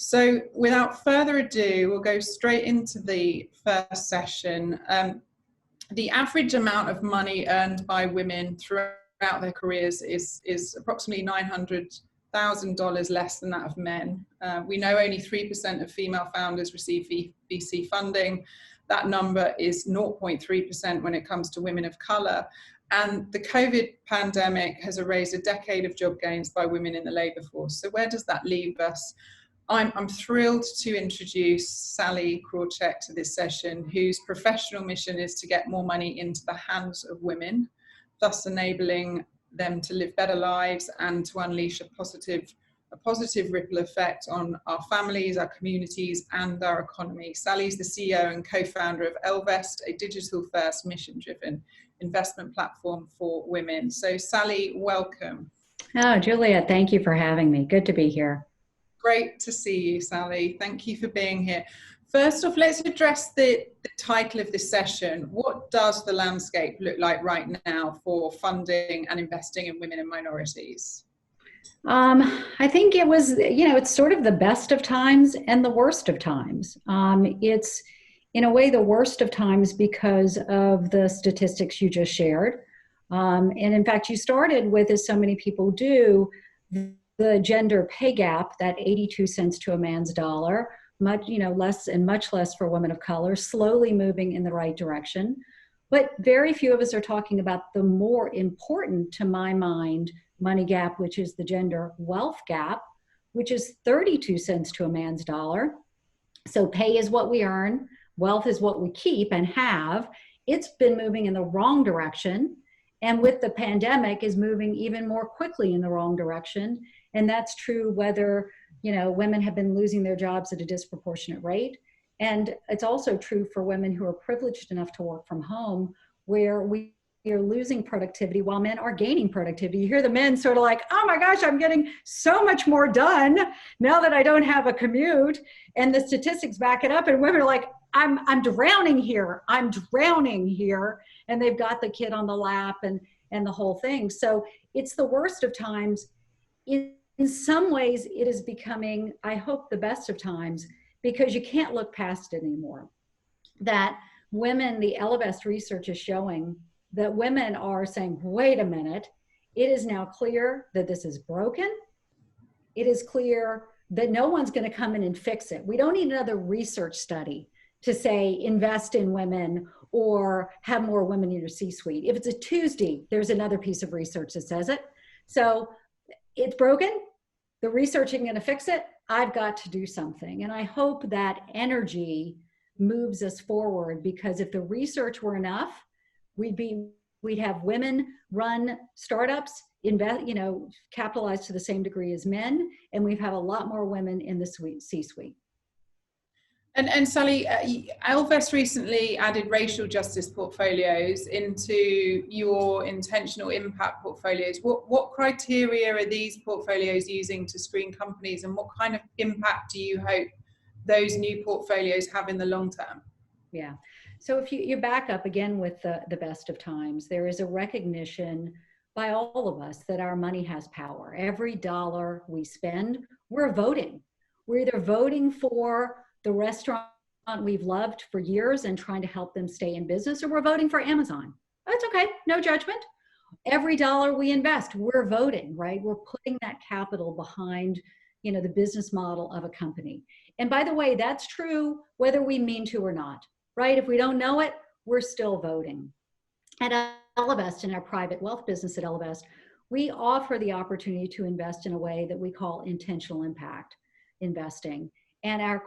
So without further ado, we'll go straight into the first session. The average amount of money earned by women throughout their careers is approximately $900,000 less than that of men. We know only 3% of female founders receive VC funding. That number is 0.3% when it comes to women of color. And the COVID pandemic has erased a decade of job gains by women in the labor force. So where does that leave us? I'm thrilled to introduce Sally Krawczek to this session, whose professional mission is to get more money into the hands of women, thus enabling them to live better lives and to unleash a positive ripple effect on our families, our communities, and our economy. Sally's the CEO and co-founder of Ellevest, a digital-first, mission-driven investment platform for women. So Sally, welcome. Oh, Julia, thank you for having me. Good to be here. Great to see you, Sally. Thank you for being here. First off, let's address the title of this session. What does the landscape look like right now for funding and investing in women and minorities? I think it was, it's sort of the best of times and the worst of times. It's in a way the worst of times because of the statistics you just shared. And in fact, you started with, as so many people do, the gender pay gap, that 82 cents to a man's dollar, much less for women of color, slowly moving in the right direction. But very few of us are talking about the more important, to my mind, money gap, which is the gender wealth gap, which is 32 cents to a man's dollar. So pay is what we earn, wealth is what we keep and have. It's been moving in the wrong direction. And with the pandemic is moving even more quickly in the wrong direction. And that's true whether, women have been losing their jobs at a disproportionate rate. And it's also true for women who are privileged enough to work from home, where we are losing productivity while men are gaining productivity. You hear the men sort of like, oh my gosh, I'm getting so much more done now that I don't have a commute. And the statistics back it up. And women are like, I'm drowning here. I'm drowning here. And they've got the kid on the lap and the whole thing. So it's the worst of times. In some ways, it is becoming, I hope, the best of times, because you can't look past it anymore. That women, the Ellevest research is showing that women are saying, wait a minute, it is now clear that this is broken. It is clear that no one's going to come in and fix it. We don't need another research study to say invest in women or have more women in your C-suite. If it's a Tuesday, there's another piece of research that says it. So it's broken. The research isn't going to fix it. I've got to do something. And I hope that energy moves us forward, because if the research were enough, we'd have women run startups, capitalize to the same degree as men, and we've had a lot more women in the C-suite. And Sally, Ellevest recently added racial justice portfolios into your intentional impact portfolios. What criteria are these portfolios using to screen companies, and what kind of impact do you hope those new portfolios have in the long term? Yeah. So if you back up again with the best of times, there is a recognition by all of us that our money has power. Every dollar we spend, we're voting. We're either voting for the restaurant we've loved for years and trying to help them stay in business, or we're voting for Amazon. That's okay, no judgment. Every dollar we invest, we're voting, right? We're putting that capital behind, the business model of a company. And by the way, that's true whether we mean to or not, right? If we don't know it, we're still voting. At Ellevest, in our private wealth business at Ellevest, we offer the opportunity to invest in a way that we call intentional impact investing. And our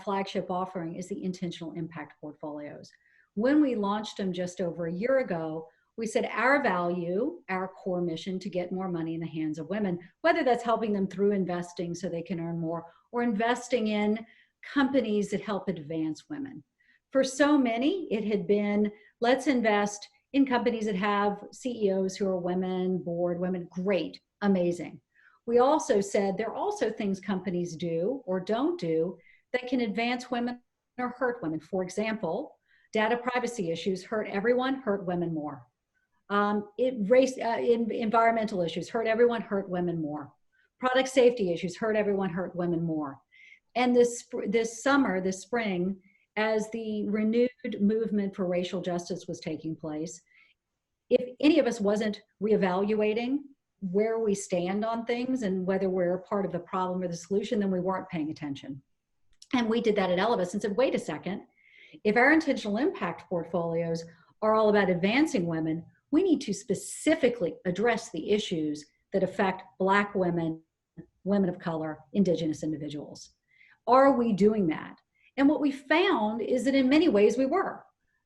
flagship offering is the intentional impact portfolios. When we launched them just over a year ago, we said our value, our core mission, to get more money in the hands of women, whether that's helping them through investing so they can earn more, or investing in companies that help advance women. For so many, it had been, let's invest in companies that have CEOs who are women, board women. Great, amazing. We also said there are also things companies do or don't do that can advance women or hurt women. For example, data privacy issues hurt everyone, hurt women more. Environmental issues hurt everyone, hurt women more. Product safety issues hurt everyone, hurt women more. And this summer, this spring, as the renewed movement for racial justice was taking place, if any of us wasn't reevaluating where we stand on things and whether we're a part of the problem or the solution, then we weren't paying attention. And we did that at Elevus and said, wait a second, if our intentional impact portfolios are all about advancing women, we need to specifically address the issues that affect Black women, women of color, Indigenous individuals. Are we doing that? And what we found is that in many ways we were.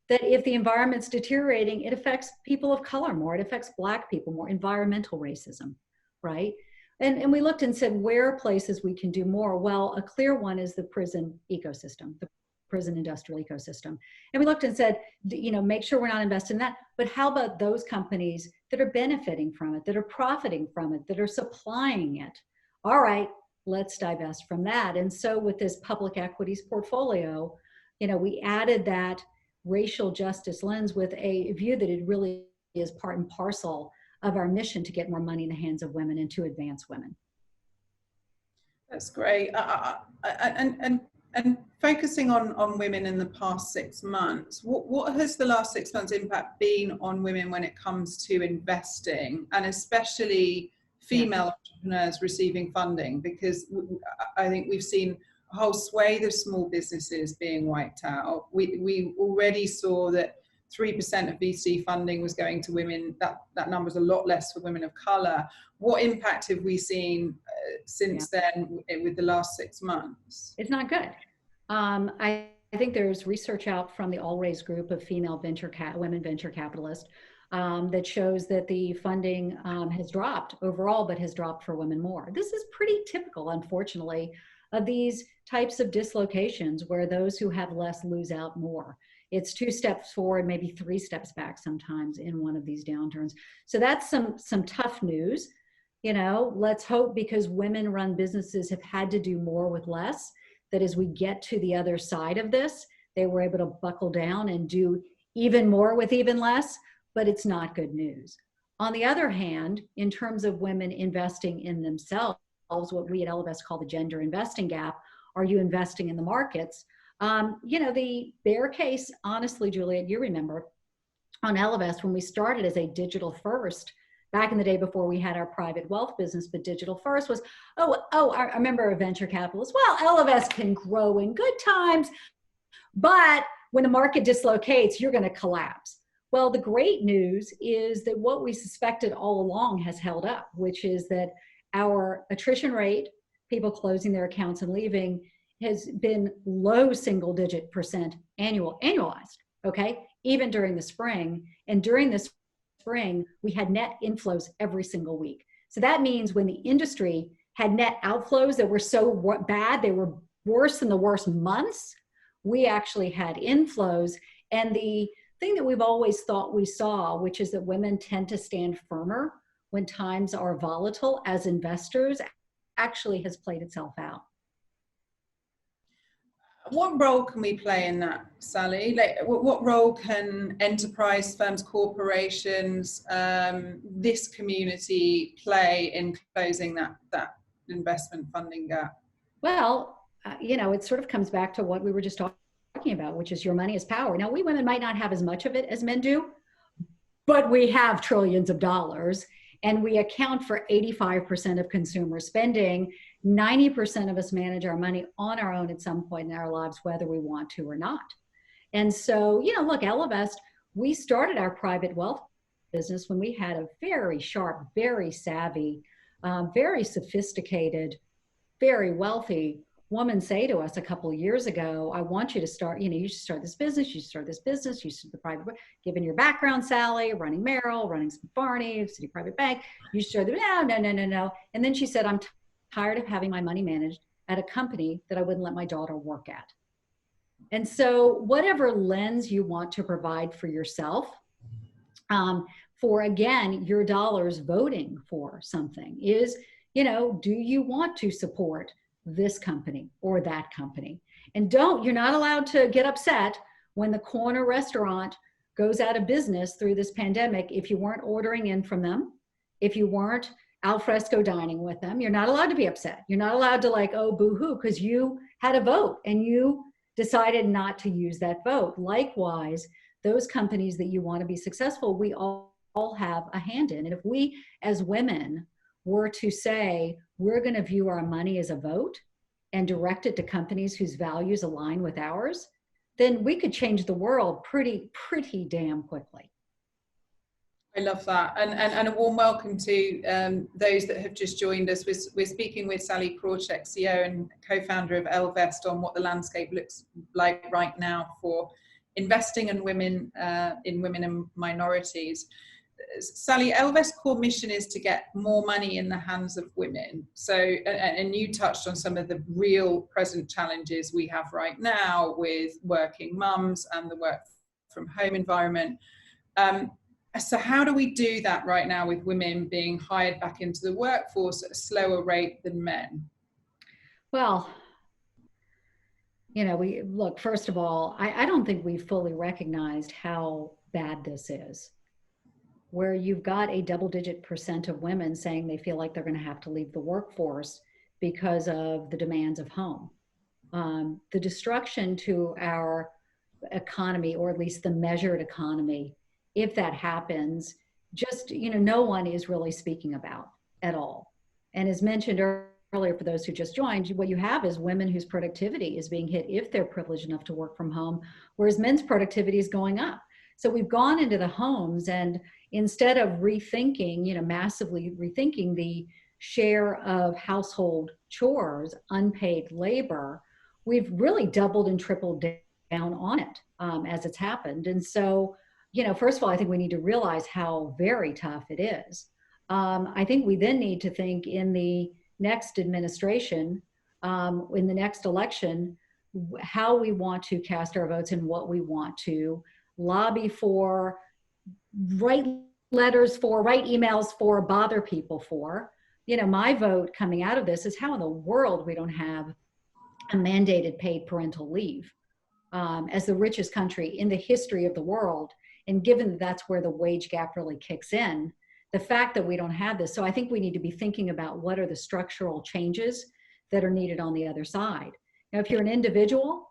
That if the environment's deteriorating, it affects people of color more, it affects Black people more, environmental racism, right? And we looked and said, where are places we can do more? Well, a clear one is the prison ecosystem, the prison industrial ecosystem. And we looked and said, you know, make sure we're not investing in that, but how about those companies that are benefiting from it, that are profiting from it, that are supplying it? All right, let's divest from that. And so with this public equities portfolio, you know, we added that racial justice lens with a view that it really is part and parcel of our mission to get more money in the hands of women and to advance women. That's great. And focusing on women in the past 6 months, what has the last 6 months impact been on women when it comes to investing, and especially female entrepreneurs receiving funding? Because I think we've seen a whole swathe of small businesses being wiped out. We already saw that 3% of VC funding was going to women. That number is a lot less for women of color. What impact have we seen since then with the last 6 months? It's not good. I think there's research out from the All Raise group of female women venture capitalists that shows that the funding has dropped overall, but has dropped for women more. This is pretty typical, unfortunately, of these types of dislocations where those who have less lose out more. It's 2 steps forward, maybe 3 steps back sometimes in one of these downturns. So that's some tough news. You know, let's hope, because women run businesses have had to do more with less, that as we get to the other side of this, they were able to buckle down and do even more with even less, but it's not good news. On the other hand, in terms of women investing in themselves, what we at Elevus call the gender investing gap, are you investing in the markets? You know, the bear case, honestly, Juliet, you remember on Elevus when we started as a digital first, back in the day before we had our private wealth business, but digital first was, I remember a venture capitalist, well, Elevus can grow in good times, but when the market dislocates, you're going to collapse. Well, the great news is that what we suspected all along has held up, which is that our attrition rate, people closing their accounts and leaving, has been low single-digit % annualized, okay, even during the spring. And during this spring, we had net inflows every single week. So that means when the industry had net outflows that were so bad, they were worse than the worst months, we actually had inflows. And the thing that we've always thought we saw, which is that women tend to stand firmer when times are volatile as investors, actually has played itself out. What role can we play in that, Sally? Like, what role can enterprise firms, corporations, this community play in closing that investment funding gap? Well, you know, it sort of comes back to what we were just talking about, which is your money is power. Now, we women might not have as much of it as men do, but we have trillions of dollars, and we account for 85% of consumer spending. 90% of us manage our money on our own at some point in our lives, whether we want to or not. And so, you know, look, Elevus, we started our private wealth business when we had a very sharp, very savvy, very sophisticated, very wealthy woman say to us a couple of years ago, I want you to start, you know, you should start this business, you should start this business, you should the private, given your background, Sally, running Merrill, running Barney, City Private Bank, you should start the, no. And then she said, I'm tired of having my money managed at a company that I wouldn't let my daughter work at. And so whatever lens you want to provide for yourself, for again, your dollars voting for something is, you know, do you want to support this company or that company? And you're not allowed to get upset when the corner restaurant goes out of business through this pandemic if you weren't ordering in from them, if you weren't al fresco dining with them. You're not allowed to be upset. You're not allowed to like, oh, boo-hoo, because you had a vote and you decided not to use that vote. Likewise, those companies that you want to be successful, we all have a hand in. And if we as women were to say, we're going to view our money as a vote and direct it to companies whose values align with ours, then we could change the world pretty damn quickly. I love that. And a warm welcome to those that have just joined us. We're speaking with Sally Krawczek, CEO and co-founder of Ellevest, on what the landscape looks like right now for investing in women and minorities. Sally, Ellevest's core mission is to get more money in the hands of women. So, and you touched on some of the real present challenges we have right now with working mums and the work from home environment. So how do we do that right now with women being hired back into the workforce at a slower rate than men? Well, we look, first of all, I don't think we fully recognized how bad this is, where you've got a double-digit % of women saying they feel like they're going to have to leave the workforce because of the demands of home. The destruction to our economy, or at least the measured economy, if that happens, just, no one is really speaking about at all. And as mentioned earlier, for those who just joined, what you have is women whose productivity is being hit if they're privileged enough to work from home, whereas men's productivity is going up. So we've gone into the homes, and instead of rethinking, massively rethinking the share of household chores, unpaid labor, we've really doubled and tripled down on it as it's happened. And so, first of all, I think we need to realize how very tough it is. I think we then need to think in the next administration, in the next election, how we want to cast our votes and what we want to lobby for, write letters for, write emails for, bother people for. My vote coming out of this is how in the world we don't have a mandated paid parental leave as the richest country in the history of the world. And given that that's where the wage gap really kicks in, the fact that we don't have this. So I think we need to be thinking about what are the structural changes that are needed on the other side. Now, if you're an individual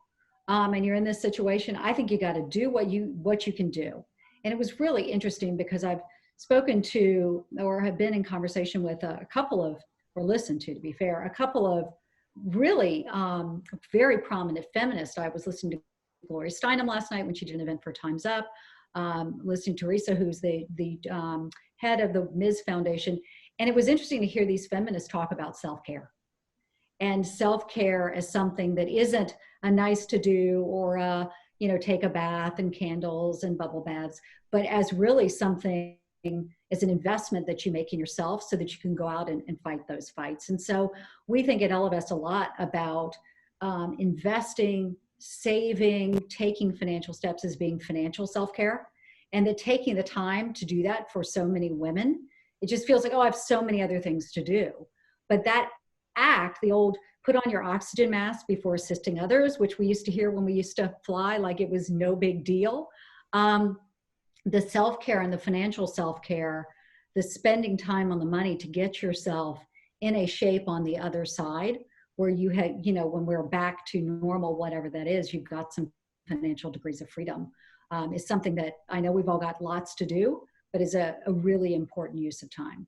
and you're in this situation, I think you got to do what you can do. And it was really interesting because I've spoken to, or have been in conversation with a couple of, or listened to be fair, a couple of really very prominent feminists. I was listening to Gloria Steinem last night when she did an event for Time's Up. Listening to Teresa, who's the head of the Ms. Foundation. And it was interesting to hear these feminists talk about self-care. And self-care as something that isn't a nice to do or, take a bath and candles and bubble baths, but as really something, as an investment that you make in yourself so that you can go out and fight those fights. And so we think at Ellevest a lot about investing, saving, taking financial steps as being financial self-care, and that taking the time to do that for so many women, it just feels like, oh, I have so many other things to do. But that act, the old put on your oxygen mask before assisting others, which we used to hear when we used to fly like it was no big deal. The self-care and the financial self-care, the spending time on the money to get yourself in a shape on the other side, where you had, when we're back to normal, whatever that is, you've got some financial degrees of freedom, is something that I know we've all got lots to do, but is a really important use of time.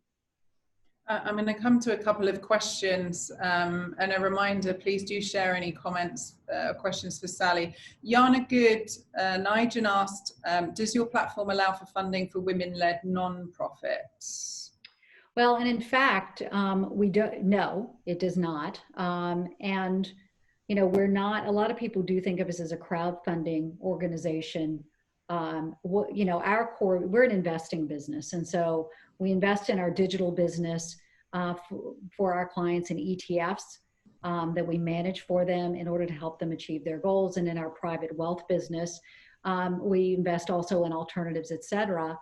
I'm going to come to a couple of questions and a reminder, please do share any comments, questions for Sally. Yana Good, Nigel asked, does your platform allow for funding for women-led non-profits? Well, and in fact, we don't, no, it does not. And, we're not, a lot of people do think of us as a crowdfunding organization. Our core, we're an investing business. And so we invest in our digital business for our clients in ETFs that we manage for them in order to help them achieve their goals. And in our private wealth business, we invest also in alternatives, et cetera,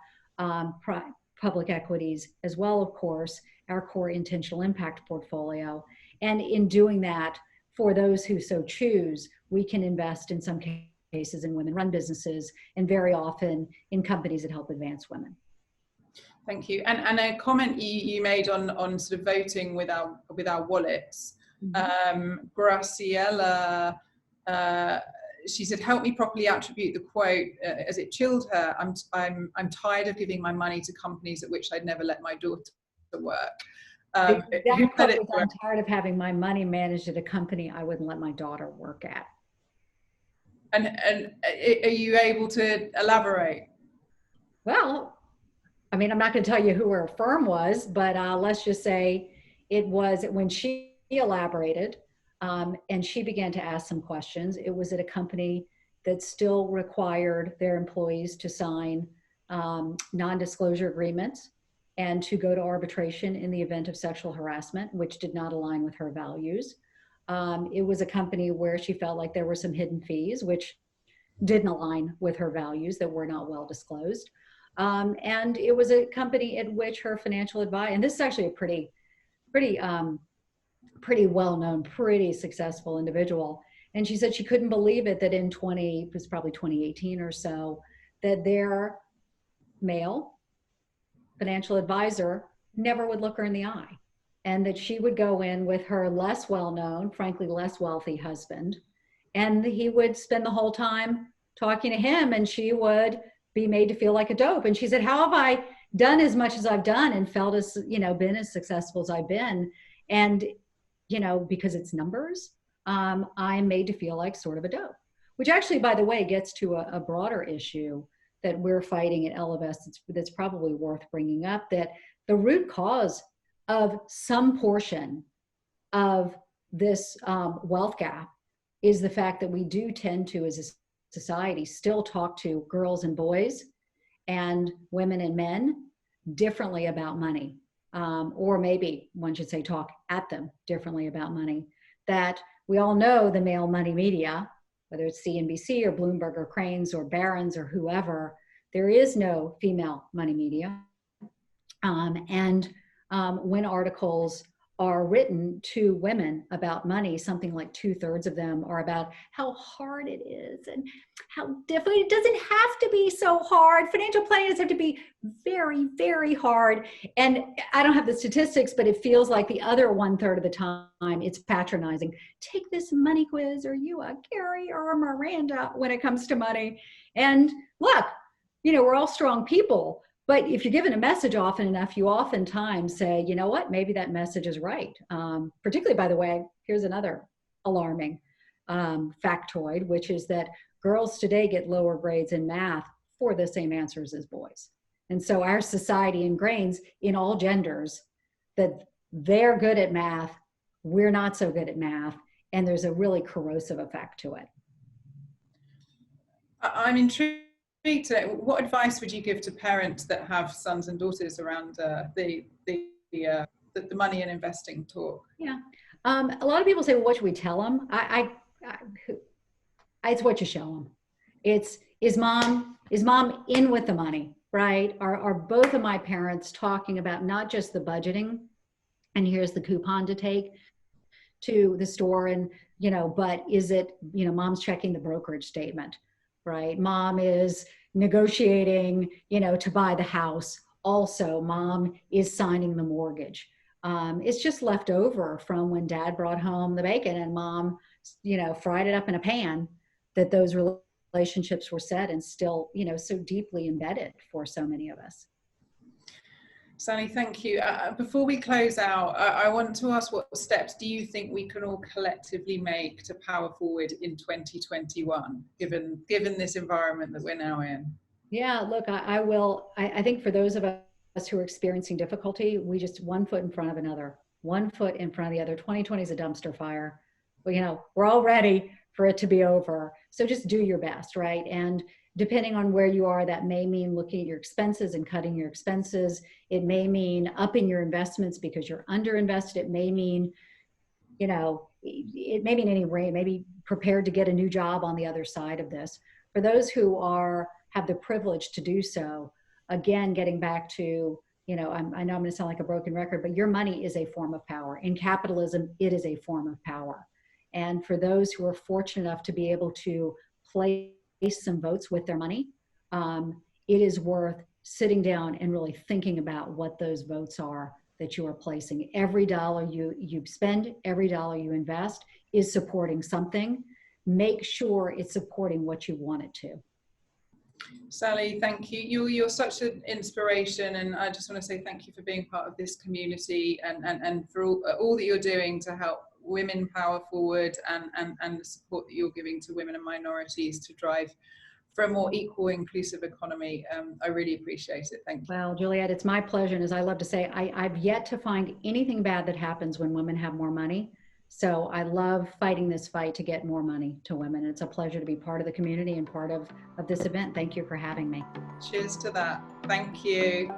public equities as well, of course, our core intentional impact portfolio. And in doing that, for those who so choose, we can invest in some cases in women-run businesses and very often in companies that help advance women. Thank you. And a comment you made on sort of voting with our wallets. Graciela, she said, "Help me properly attribute the quote as it chilled her. I'm tired of giving my money to companies at which I'd never let my daughter work." That quote was, "I'm tired of having my money managed at a company I wouldn't let my daughter work at." And are you able to elaborate? Well, I mean, I'm not going to tell you who her firm was, but let's just say it was when she elaborated and she began to ask some questions. It was at a company that still required their employees to sign non-disclosure agreements and to go to arbitration in the event of sexual harassment, which did not align with her values. It was a company where she felt like there were some hidden fees, which didn't align with her values, that were not well disclosed. And it was a company at which her financial advisor, and this is actually a pretty well-known, pretty successful individual. And she said she couldn't believe it that it was probably 2018 or so, that their male financial advisor never would look her in the eye. And that she would go in with her less well-known, frankly, less wealthy husband. And he would spend the whole time talking to him, and she would be made to feel like a dope. And she said, "How have I done as much as I've done and felt as, been as successful as I've been? And, because it's numbers, I'm made to feel like sort of a dope." Which actually, by the way, gets to a broader issue that we're fighting at Ellevest that's probably worth bringing up, that the root cause of some portion of this wealth gap is the fact that we do tend to, as a society, still talk to girls and boys and women and men differently about money. Or maybe one should say talk at them differently about money. That we all know the male money media, whether it's CNBC or Bloomberg or Cranes or Barron's or whoever, there is no female money media. When articles are written to women about money, something like 2/3 of them are about how hard it is and how difficult. It doesn't have to be so hard. Financial planning doesn't have to be very, very hard. And I don't have the statistics, but it feels like the other 1/3 of the time it's patronizing. Take this money quiz. Are you a Gary or a Miranda when it comes to money? And look, we're all strong people. But if you're given a message often enough, you oftentimes say, you know what, maybe that message is right. Particularly, by the way, here's another alarming factoid, which is that girls today get lower grades in math for the same answers as boys. And so our society ingrains in all genders that they're good at math, we're not so good at math, and there's a really corrosive effect to it. I'm intrigued. What advice would you give to parents that have sons and daughters around the money and investing talk? Yeah, a lot of people say, "Well, what should we tell them?" It's what you show them. Is mom in with the money, right? Are both of my parents talking about not just the budgeting, and here's the coupon to take to the store, and but is it mom's checking the brokerage statement, right? Mom is negotiating, to buy the house. Also, mom is signing the mortgage. It's just left over from when dad brought home the bacon and mom, fried it up in a pan, that those relationships were set and still, so deeply embedded for so many of us. Sally, thank you. Before we close out, I want to ask, what steps do you think we can all collectively make to power forward in 2021, given this environment that we're now in? Yeah, look, I think for those of us who are experiencing difficulty, we just one foot in front of another, one foot in front of the other. 2020 is a dumpster fire. But, we're all ready for it to be over. So just do your best, right? And depending on where you are, that may mean looking at your expenses and cutting your expenses. It may mean upping your investments because you're underinvested. It may mean, it may mean any way, maybe prepared to get a new job on the other side of this. For those who have the privilege to do so, again, getting back to, I know I'm going to sound like a broken record, but your money is a form of power. In capitalism, it is a form of power. And for those who are fortunate enough to be able to place some votes with their money, it is worth sitting down and really thinking about what those votes are that you are placing. Every dollar you spend, every dollar you invest is supporting something. Make sure it's supporting what you want it to. Sally, thank you. You're such an inspiration, and I just want to say thank you for being part of this community and for all that you're doing to help women power forward, and the support that you're giving to women and minorities to drive for a more equal, inclusive economy. I really appreciate it. Thank you. Well, Juliet, it's my pleasure. And as I love to say, I've yet to find anything bad that happens when women have more money. So I love fighting this fight to get more money to women. It's a pleasure to be part of the community and part of this event. Thank you for having me. Cheers to that. Thank you.